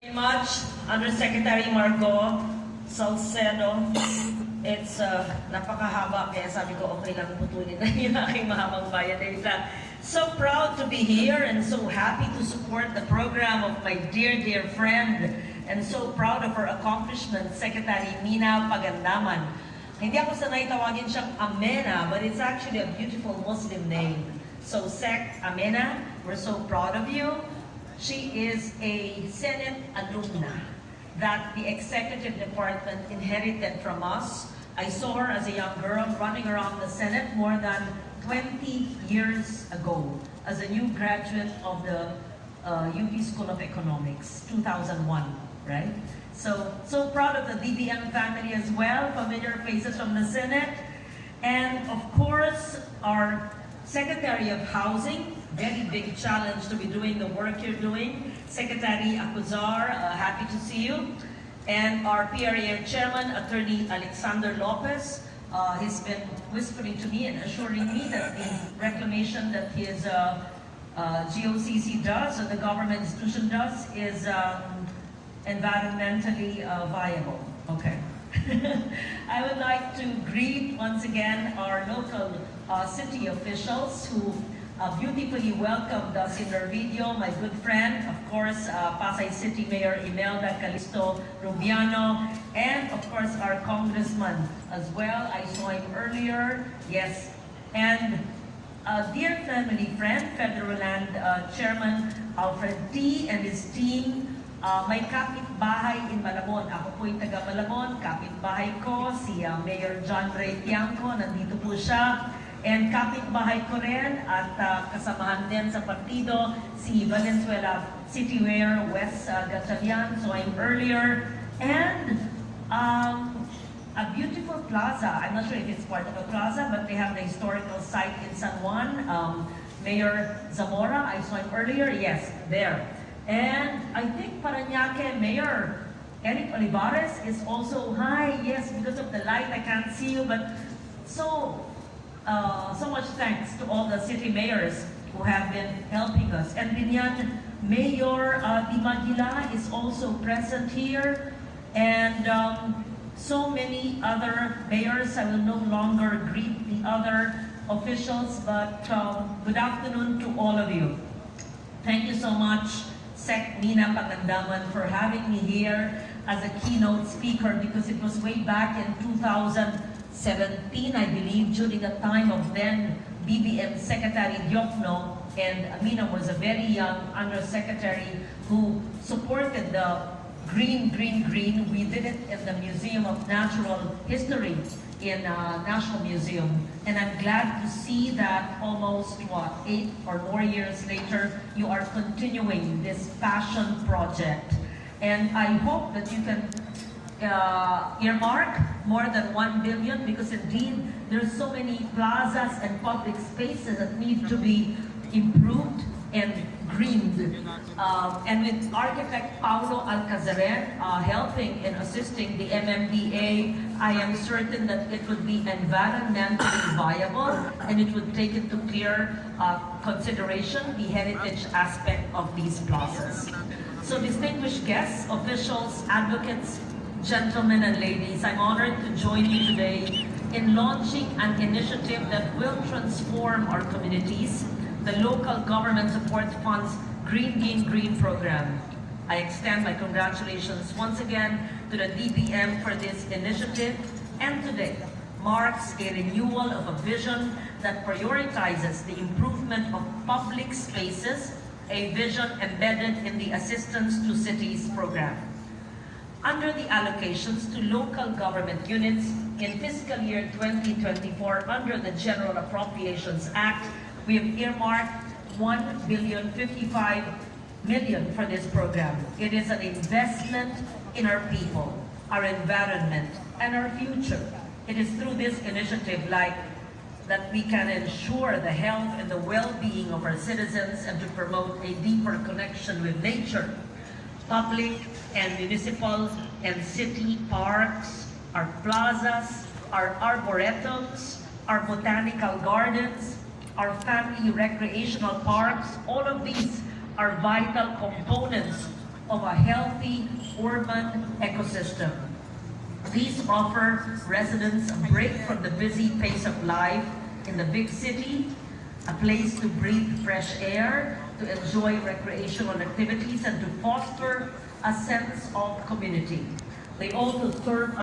Very much, Undersecretary Margot Salcedo. It's napakahaba, kaya sabi ko okay lang putulin na yung aking mahabang bayan. So proud to be here and so happy to support the program of my dear friend and so proud of her accomplishment, Secretary Mina Pagandaman. Hindi ako sanay tawagin siyang Amena, but it's actually a beautiful Muslim name. So Sec Amena, we're so proud of you. She is a Senate alumna that the executive department inherited from us. I saw her as a young girl running around the Senate more than 20 years ago as a new graduate of the UP School of Economics, 2001, right? So proud of the DBM family as well, familiar faces from the Senate. And of course, our Secretary of Housing, very big challenge to be doing the work you're doing. Secretary Acuzar, happy to see you. And our PRA Chairman, Attorney Alexander Lopez, he's been whispering to me and assuring me that the reclamation that his GOCC does, or the government institution does, is environmentally viable. Okay. I would like to greet once again our local city officials who beautifully welcomed us in their video. My good friend, of course, Pasay City Mayor Imelda Calisto Rubiano, and of course our congressman as well. I saw him earlier, yes. And dear family friend, Federal Land Chairman Alfred T. and his team. May kapitbahay in Malabon. Ako po'y taga Malabon. Kapitbahay ko, si Mayor John Ray Tiangco. Nandito po siya. And kapitbahay ko rin at kasamahan din sa partido si Valenzuela City Mayor Wes Gatchalian. So I'm earlier. And a beautiful plaza. I'm not sure if it's part of a plaza, but they have the historical site in San Juan. Mayor Zamora, I saw him earlier. Yes, there. And I think Parañaque Mayor Eric Olivares is also, hi, yes, because of the light I can't see you, but so much thanks to all the city mayors who have been helping us. And Binyan Mayor Di Maguila is also present here, and so many other mayors. I will no longer greet the other officials, but good afternoon to all of you. Thank you so much, Sec Mina Pagandaman, for having me here as a keynote speaker, because it was way back in 2017, I believe, during the time of then BBM Secretary Diokno, and Mina was a very young undersecretary who supported the green. We did it in the Museum of Natural History in National Museum. And I'm glad to see that almost, 8 or more years later, you are continuing this passion project. And I hope that you can earmark more than 1 billion, because indeed, there's so many plazas and public spaces that need to be improved and greened. And with architect Paulo Alcazaren helping and assisting the MMDA, I am certain that it would be environmentally viable and it would take into clear consideration the heritage aspect of these plazas. So distinguished guests, officials, advocates, gentlemen and ladies, I'm honored to join you today in launching an initiative that will transform our communities, the Local Government Support Fund's Green Gain Green program. I extend my congratulations once again to the DBM for this initiative, and today marks a renewal of a vision that prioritizes the improvement of public spaces, a vision embedded in the Assistance to Cities program. Under the allocations to local government units in fiscal year 2024 under the General Appropriations Act, we have earmarked $1.055 billion for this program. It is an investment in our people, our environment, and our future. It is through this initiative that we can ensure the health and the well-being of our citizens and to promote a deeper connection with nature. Public and municipal and city parks, our plazas, our arboretums, our botanical gardens, our family recreational parks, all of these are vital components of a healthy urban ecosystem. These offer residents a break from the busy pace of life in the big city, a place to breathe fresh air, to enjoy recreational activities, and to foster a sense of community. They also serve